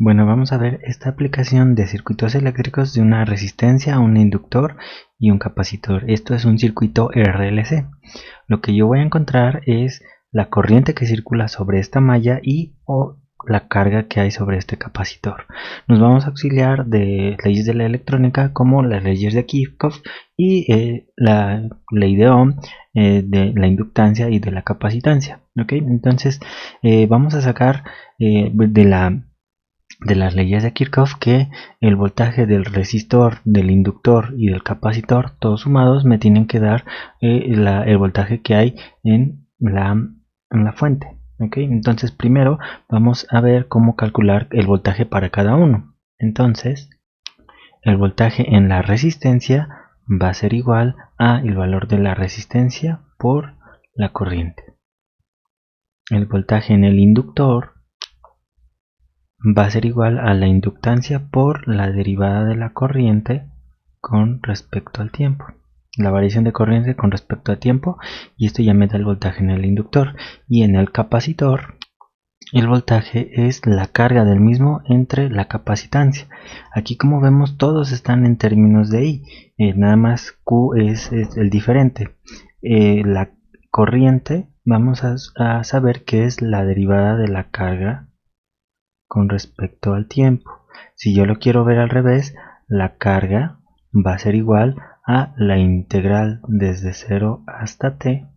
Bueno, vamos a ver esta aplicación de circuitos eléctricos de una resistencia, un inductor y un capacitor. Esto es un circuito RLC. Lo que yo voy a encontrar es la corriente que circula sobre esta malla y o la carga que hay sobre este capacitor. Nos vamos a auxiliar de leyes de la electrónica como las leyes de Kirchhoff y la ley de Ohm, de la inductancia y de la capacitancia. ¿Okay? Entonces vamos a sacar de las leyes de Kirchhoff que el voltaje del resistor, del inductor y del capacitor, todos sumados, me tienen que dar el voltaje que hay en la fuente. ¿Okay? Entonces primero vamos a ver cómo calcular el voltaje para cada uno. Entonces el voltaje en la resistencia va a ser igual a el valor de la resistencia por la corriente. El voltaje en el inductor va a ser igual a la inductancia por la derivada de la corriente con respecto al tiempo. La variación de corriente con respecto al tiempo, y esto ya me da el voltaje en el inductor. Y en el capacitor, el voltaje es la carga del mismo entre la capacitancia. Aquí, como vemos, todos están en términos de I, nada más Q es el diferente. La corriente, vamos a saber que es la derivada de la carga con respecto al tiempo. Si yo lo quiero ver al revés, la carga va a ser igual a la integral desde 0 hasta t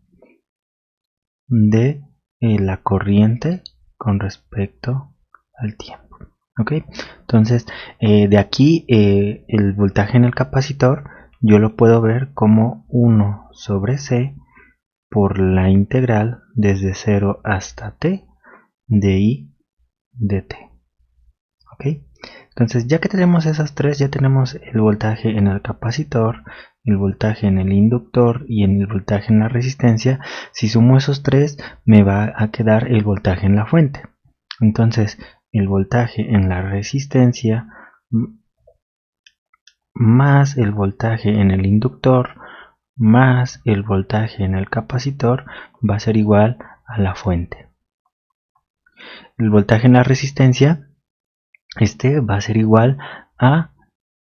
de la corriente con respecto al tiempo. ¿Ok? Entonces, de aquí el voltaje en el capacitor yo lo puedo ver como 1 sobre c por la integral desde 0 hasta t de i de t. ¿Ok? Entonces, ya que tenemos esas tres, ya tenemos el voltaje en el capacitor, el voltaje en el inductor y en el voltaje en la resistencia. Si sumo esos tres, me va a quedar el voltaje en la fuente. Entonces, el voltaje en la resistencia más el voltaje en el inductor más el voltaje en el capacitor va a ser igual a la fuente. El voltaje en la resistencia va a ser igual a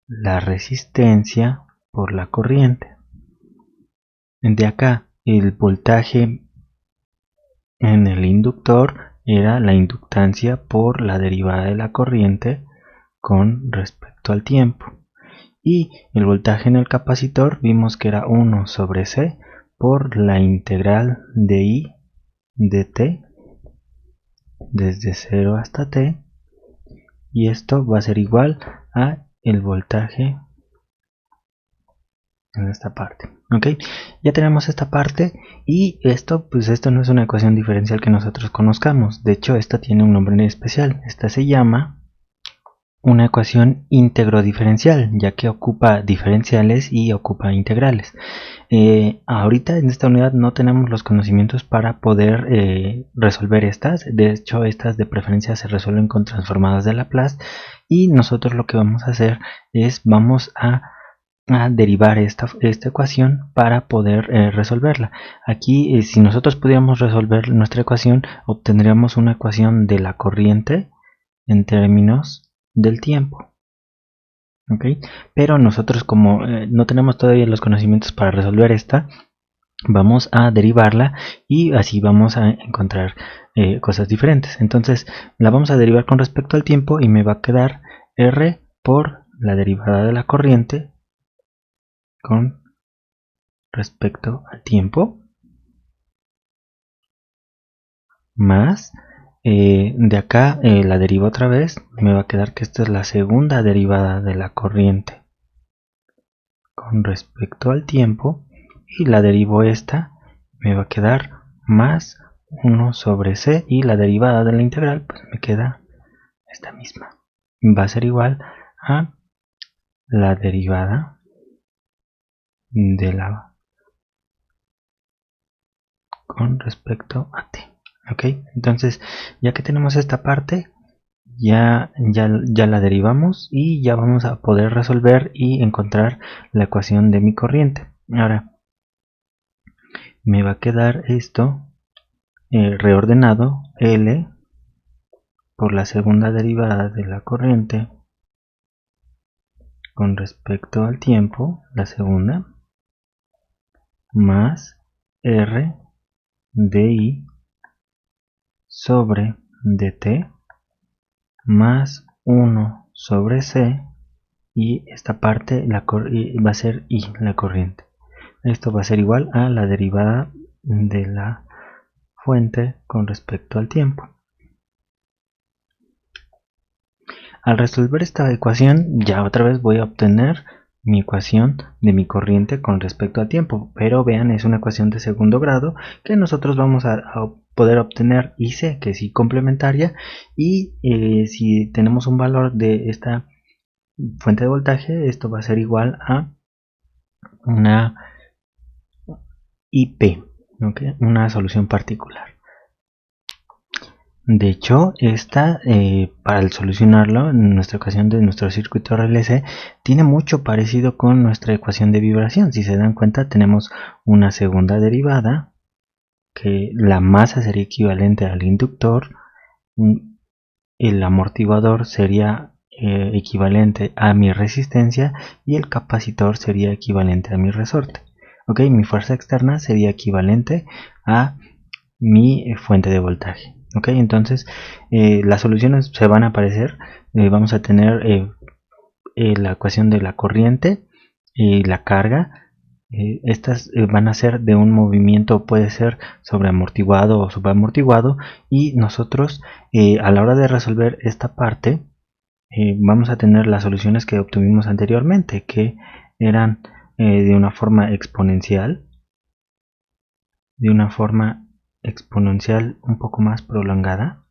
la resistencia por la corriente. De acá, el voltaje en el inductor era la inductancia por la derivada de la corriente con respecto al tiempo. Y el voltaje en el capacitor vimos que era 1 sobre c por la integral de i de t desde 0 hasta t, y esto va a ser igual a el voltaje en esta parte. ¿Ok? Ya tenemos esta parte, y esto no es una ecuación diferencial que nosotros conozcamos. De hecho, esta tiene un nombre especial. Esta se llama una ecuación íntegro-diferencial, ya que ocupa diferenciales y ocupa integrales. Ahorita en esta unidad no tenemos los conocimientos para poder resolver estas. De hecho, estas de preferencia se resuelven con transformadas de Laplace, y nosotros lo que vamos a hacer es vamos a derivar esta ecuación para poder resolverla. Aquí, si nosotros pudiéramos resolver nuestra ecuación, obtendríamos una ecuación de la corriente en términos del tiempo. ¿Okay? Pero nosotros, como no tenemos todavía los conocimientos para resolver esta, vamos a derivarla y así vamos a encontrar cosas diferentes. Entonces la vamos a derivar con respecto al tiempo y me va a quedar R por la derivada de la corriente con respecto al tiempo más de acá la derivo otra vez, me va a quedar que esta es la segunda derivada de la corriente con respecto al tiempo, y la derivo esta, me va a quedar más 1 sobre c, y la derivada de la integral pues me queda esta misma, va a ser igual a la derivada de la con respecto a t. ¿Ok? Entonces, ya que tenemos esta parte, ya la derivamos y ya vamos a poder resolver y encontrar la ecuación de mi corriente. Ahora me va a quedar esto reordenado: L por la segunda derivada de la corriente con respecto al tiempo, la segunda, más R de I sobre dt más 1 sobre C, y esta parte va a ser I, la corriente. Esto va a ser igual a la derivada de la fuente con respecto al tiempo. Al resolver esta ecuación, ya otra vez voy a obtener mi ecuación de mi corriente con respecto al tiempo, pero vean, es una ecuación de segundo grado que nosotros vamos a poder obtener y sé que es I complementaria, y si tenemos un valor de esta fuente de voltaje, esto va a ser igual a una IP, ¿okay? Una solución particular. De hecho, para el solucionarlo, en nuestra ecuación de nuestro circuito RLC, tiene mucho parecido con nuestra ecuación de vibración. Si se dan cuenta, tenemos una segunda derivada, que la masa sería equivalente al inductor, el amortiguador sería equivalente a mi resistencia, y el capacitor sería equivalente a mi resorte. Ok, mi fuerza externa sería equivalente a mi fuente de voltaje. Ok, entonces las soluciones se van a aparecer. Vamos a tener la ecuación de la corriente y la carga. Estas van a ser de un movimiento, puede ser sobreamortiguado o subamortiguado, y nosotros a la hora de resolver esta parte vamos a tener las soluciones que obtuvimos anteriormente, que eran de una forma exponencial un poco más prolongada,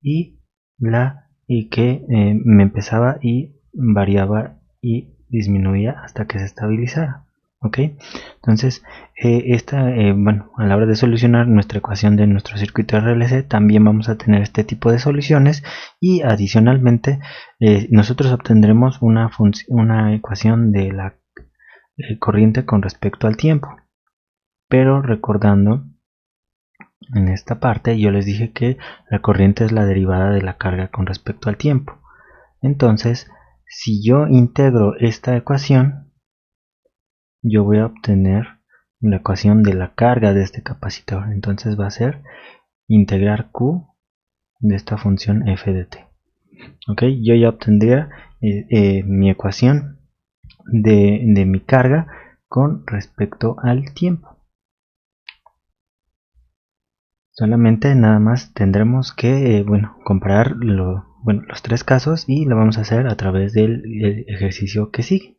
y que me empezaba y variaba y disminuía hasta que se estabilizara. Ok, entonces bueno, a la hora de solucionar nuestra ecuación de nuestro circuito RLC, también vamos a tener este tipo de soluciones, y adicionalmente nosotros obtendremos una ecuación de la corriente con respecto al tiempo, pero recordando, en esta parte yo les dije que la corriente es la derivada de la carga con respecto al tiempo. Entonces, si yo integro esta ecuación, yo voy a obtener la ecuación de la carga de este capacitor. Entonces va a ser integrar Q de esta función f de t. Ok, yo ya obtendría mi ecuación de mi carga con respecto al tiempo. Solamente nada más tendremos que comparar los tres casos, y lo vamos a hacer a través del ejercicio que sigue.